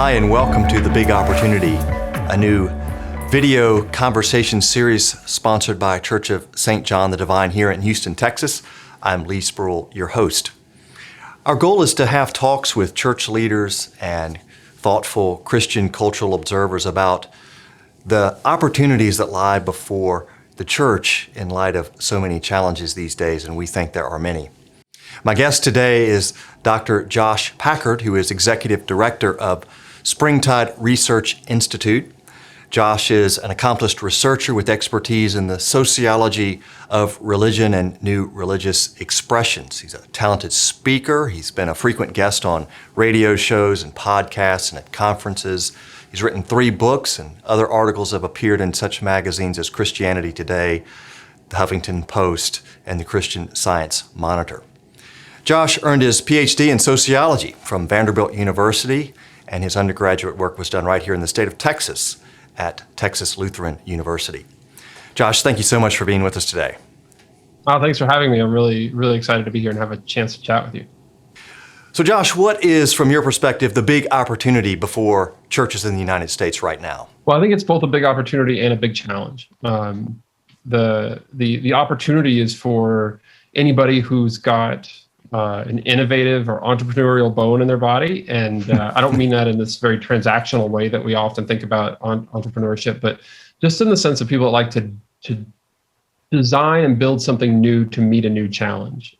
Hi, and welcome to The Big Opportunity, a new video conversation series sponsored by Church of St. John the Divine here in Houston, Texas. I'm Leigh Spruill, your host. Our goal is to have talks with church leaders and thoughtful Christian cultural observers about the opportunities that lie before the church in light of so many challenges these days, and we think there are many. My guest today is Dr. Josh Packard, who is Executive Director of Springtide Research Institute. Josh is an accomplished researcher with expertise in the sociology of religion and new religious expressions. He's a talented speaker. He's been a frequent guest on radio shows and podcasts and at conferences. He's written 3 books, and other articles have appeared in such magazines as Christianity Today, the Huffington Post, and the Christian Science Monitor. Josh earned his PhD in sociology from Vanderbilt University, and his undergraduate work was done right here in the state of Texas at Texas Lutheran University. Josh, thank you so much for being with us today. Oh, thanks for having me. I'm really excited to be here and have a chance to chat with you. So Josh, what is, from your perspective, the big opportunity before churches in the United States right now? Well, I think it's both a big opportunity and a big challenge. The opportunity is for anybody who's got an innovative or entrepreneurial bone in their body. And I don't mean that in this very transactional way that we often think about entrepreneurship, but just in the sense of people that like to design and build something new to meet a new challenge.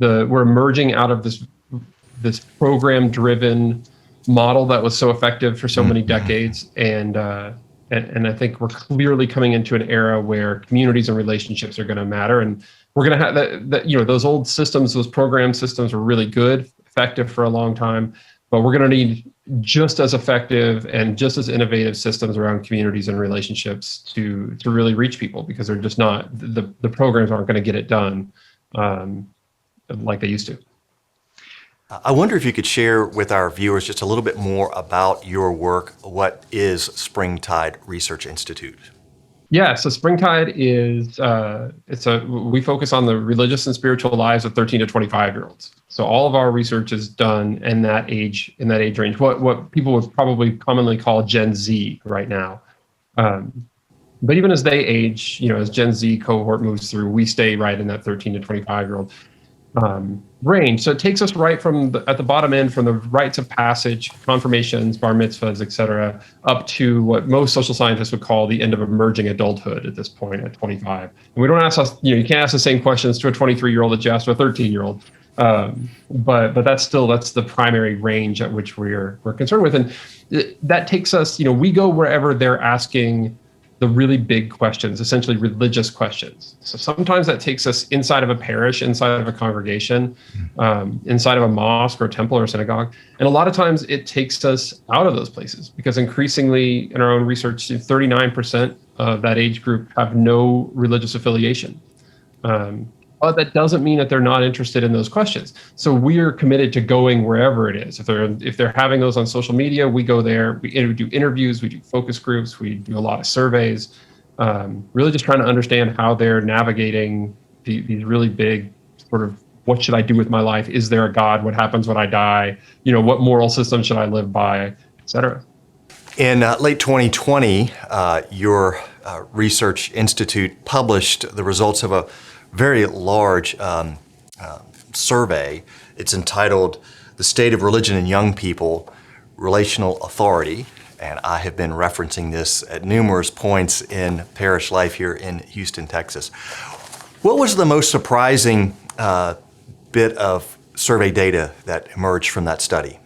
We're emerging out of this program-driven model that was so effective for so many decades. And I think we're clearly coming into an era where communities and relationships are going to matter. And we're going to have that, those old systems, those program systems were really good, effective for a long time, but we're going to need just as effective and just as innovative systems around communities and relationships to really reach people, because they're just not, the programs aren't going to get it done like they used to. I wonder if you could share with our viewers just a little bit more about your work. What is Springtide Research Institute? Yeah, so Springtide is we focus on the religious and spiritual lives of 13 to 25-year-olds. So all of our research is done in that age range. What people would probably commonly call Gen Z right now. But even as they age, as Gen Z cohort moves through, we stay right in that 13 to 25-year-old range. So it takes us right from at the bottom end, from the rites of passage, confirmations, bar mitzvahs, et cetera, up to what most social scientists would call the end of emerging adulthood at this point at 25. And we don't ask us, you can't ask the same questions to a 23-year-old that you ask to a 13-year-old. But that's the primary range at which we're concerned with. And that takes us, we go wherever they're asking the really big questions, essentially religious questions. So sometimes that takes us inside of a parish, inside of a congregation, inside of a mosque or a temple or a synagogue. And a lot of times it takes us out of those places, because increasingly in our own research, 39% of that age group have no religious affiliation. But that doesn't mean that they're not interested in those questions. So we're committed to going wherever it is. If they're having those on social media, we go there. We do interviews, we do focus groups, we do a lot of surveys, really just trying to understand how they're navigating these really big sort of, what should I do with my life? Is there a God? What happens when I die? What moral system should I live by, et cetera. In late 2020, your research institute published the results of a very large survey. It's entitled "The State of Religion in Young People, Relational Authority," and I have been referencing this at numerous points in parish life here in Houston, Texas. What was the most surprising bit of survey data that emerged from that study?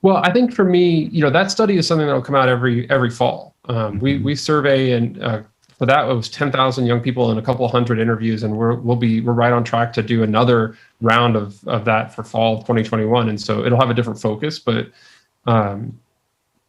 Well, I think for me, that study is something that will come out every fall. We survey, and for that, it was 10,000 young people and a couple hundred interviews, and we're right on track to do another round of that for fall of 2021. And so it'll have a different focus, but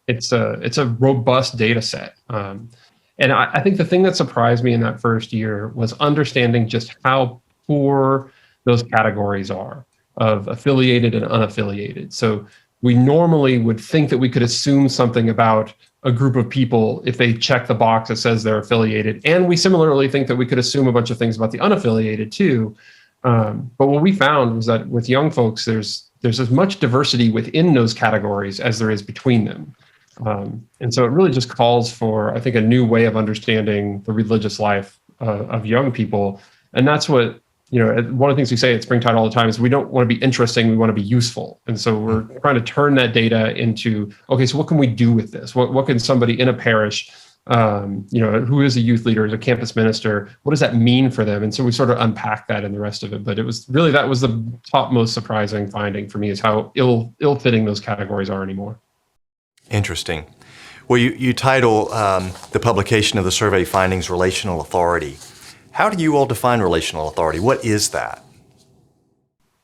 it's a robust data set. And I think the thing that surprised me in that first year was understanding just how poor those categories are of affiliated and unaffiliated. So we normally would think that we could assume something about a group of people if they check the box that says they're affiliated. And we similarly think that we could assume a bunch of things about the unaffiliated too. But what we found was that with young folks, there's as much diversity within those categories as there is between them. And so it really just calls for, I think, a new way of understanding the religious life of young people. And that's what, one of the things we say at Springtide all the time is we don't want to be interesting, we want to be useful. And so we're trying to turn that data into, okay, so what can we do with this? What can somebody in a parish, who is a youth leader, is a campus minister, what does that mean for them? And so we sort of unpack that in the rest of it. But it was really, that was the top most surprising finding for me, is how ill-fitting those categories are anymore. Interesting. Well, you title the publication of the survey findings Relational Authority. How do you all define relational authority? What is that?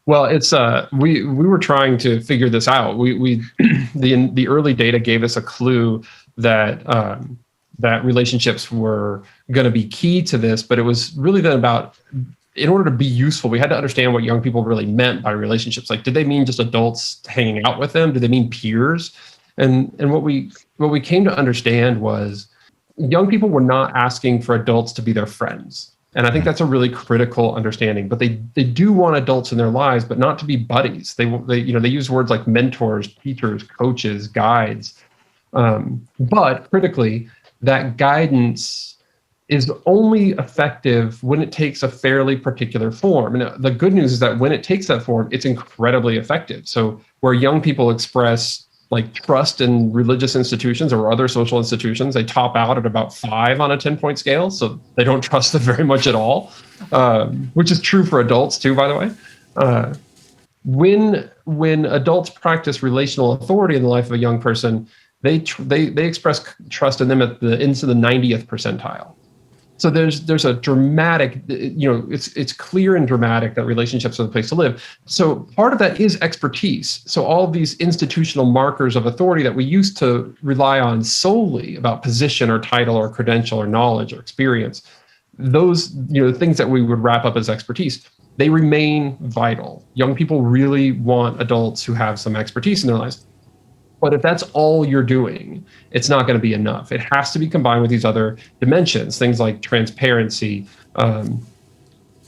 Well, it's we were trying to figure this out. The early data gave us a clue that that relationships were going to be key to this, but it was really then about, in order to be useful, we had to understand what young people really meant by relationships. Like, did they mean just adults hanging out with them? Did they mean peers? And what we came to understand was young people were not asking for adults to be their friends. And I think that's a really critical understanding. But they do want adults in their lives, but not to be buddies. They use words like mentors, teachers, coaches, guides. But critically, that guidance is only effective when it takes a fairly particular form. And the good news is that when it takes that form, it's incredibly effective. So where young people express like trust in religious institutions or other social institutions, they top out at about 5 on a 10-point scale. So they don't trust them very much at all, which is true for adults too, by the way. When adults practice relational authority in the life of a young person, they express trust in them into the 90th percentile. So there's a dramatic, it's clear and dramatic that relationships are the place to live. So part of that is expertise. So all of these institutional markers of authority that we used to rely on solely about position or title or credential or knowledge or experience, those things that we would wrap up as expertise, they remain vital. Young people really want adults who have some expertise in their lives. But if that's all you're doing, it's not going to be enough. It has to be combined with these other dimensions, things like transparency,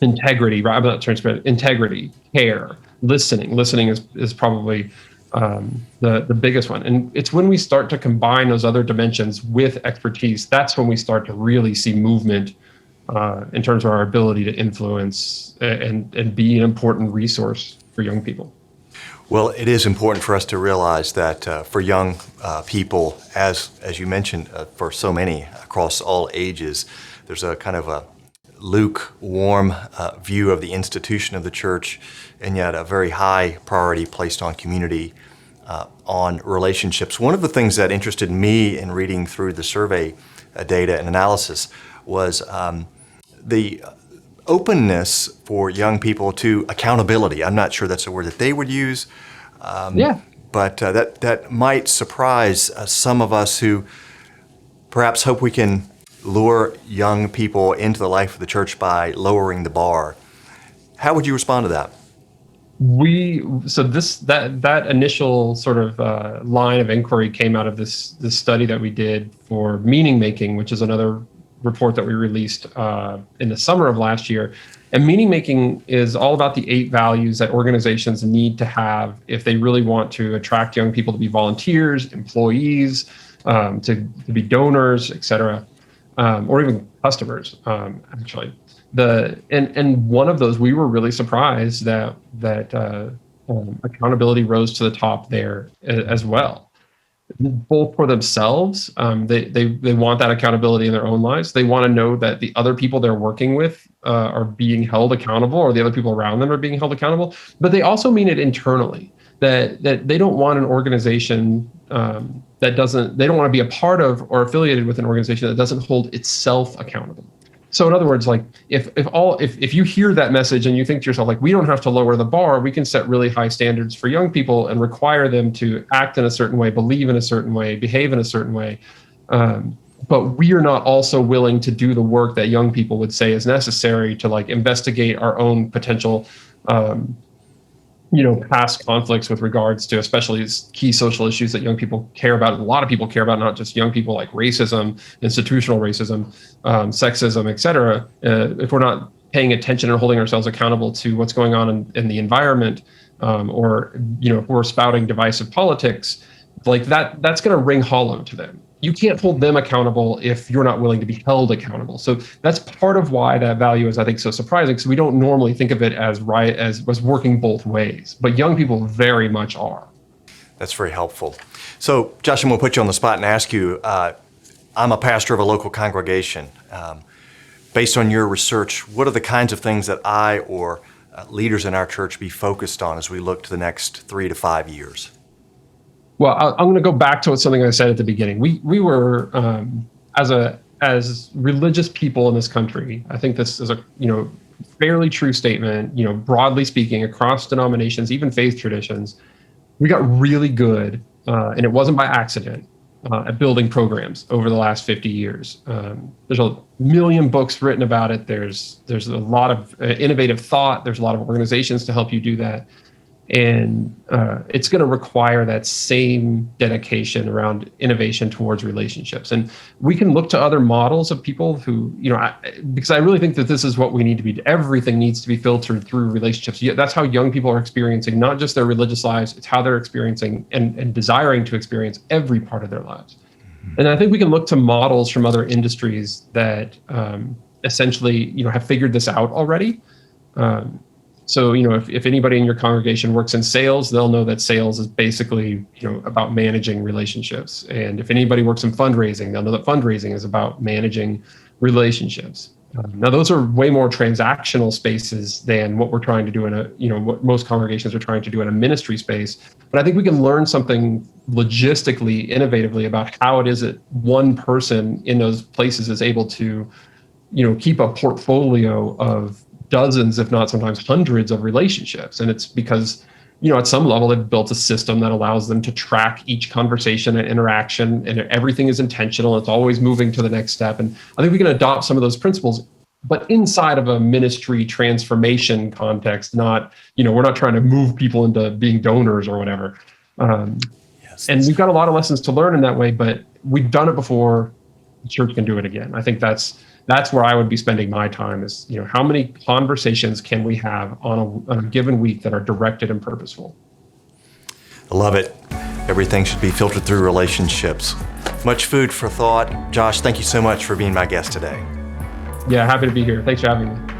integrity, right? I'm not transparent, integrity, care, listening. Listening is probably the biggest one. And it's when we start to combine those other dimensions with expertise, that's when we start to really see movement in terms of our ability to influence and be an important resource for young people. Well, it is important for us to realize that for young people, as you mentioned, for so many across all ages, there's a kind of a lukewarm view of the institution of the church, and yet a very high priority placed on community, on relationships. One of the things that interested me in reading through the survey data and analysis was the openness for young people to accountability. I'm not sure that's a word that they would use, but that might surprise some of us who perhaps hope we can lure young people into the life of the church by lowering the bar. How would you respond to that? That initial sort of line of inquiry came out of this study that we did for meaning making, which is another report that we released in the summer of last year. And meaning making is all about the 8 values that organizations need to have if they really want to attract young people to be volunteers, employees, to be donors, et cetera, or even customers, actually. And one of those, we were really surprised that accountability rose to the top there as well. Both for themselves, they want that accountability in their own lives. They want to know that the other people they're working with are being held accountable, or the other people around them are being held accountable. But they also mean it internally, that they don't want an organization they don't want to be a part of or affiliated with an organization that doesn't hold itself accountable. So in other words, like if you hear that message and you think to yourself, like, we don't have to lower the bar, we can set really high standards for young people and require them to act in a certain way, believe in a certain way, behave in a certain way. But we are not also willing to do the work that young people would say is necessary to like investigate our own potential, past conflicts with regards to especially key social issues that young people care about. A lot of people care about, not just young people, like racism, institutional racism, sexism, et cetera. If we're not paying attention and holding ourselves accountable to what's going on in the environment, or if we're spouting divisive politics, like that's going to ring hollow to them. You can't hold them accountable if you're not willing to be held accountable. So that's part of why that value is, I think, so surprising, because we don't normally think of it as working both ways, but young people very much are. That's very helpful. So, Josh, I'm going to put you on the spot and ask you, I'm a pastor of a local congregation. Based on your research, what are the kinds of things that I or leaders in our church be focused on as we look to the next 3 to 5 years? Well, I'm going to go back to something I said at the beginning. We were, as religious people in this country, I think this is a fairly true statement. Broadly speaking, across denominations, even faith traditions, we got really good, and it wasn't by accident, at building programs over the last 50 years. There's a million books written about it. There's a lot of innovative thought. There's a lot of organizations to help you do that. And it's going to require that same dedication around innovation towards relationships. And we can look to other models of people who, because I really think that this is what we need to be. Everything needs to be filtered through relationships. That's how young people are experiencing not just their religious lives, it's how they're experiencing and desiring to experience every part of their lives. Mm-hmm. And I think we can look to models from other industries that essentially, have figured this out already. So, if anybody in your congregation works in sales, they'll know that sales is basically, about managing relationships. And if anybody works in fundraising, they'll know that fundraising is about managing relationships. Now, those are way more transactional spaces than what we're trying to do what most congregations are trying to do in a ministry space. But I think we can learn something logistically, innovatively about how it is that one person in those places is able to, keep a portfolio of dozens, if not sometimes hundreds of relationships. And it's because, at some level, they've built a system that allows them to track each conversation and interaction, and everything is intentional. It's always moving to the next step. And I think we can adopt some of those principles, but inside of a ministry transformation context, not, we're not trying to move people into being donors or whatever. Yes, and we've got a lot of lessons to learn in that way, but we've done it before. The church can do it again. I think that's where I would be spending my time is, how many conversations can we have on a given week that are directed and purposeful? I love it. Everything should be filtered through relationships. Much food for thought. Josh, thank you so much for being my guest today. Yeah, happy to be here. Thanks for having me.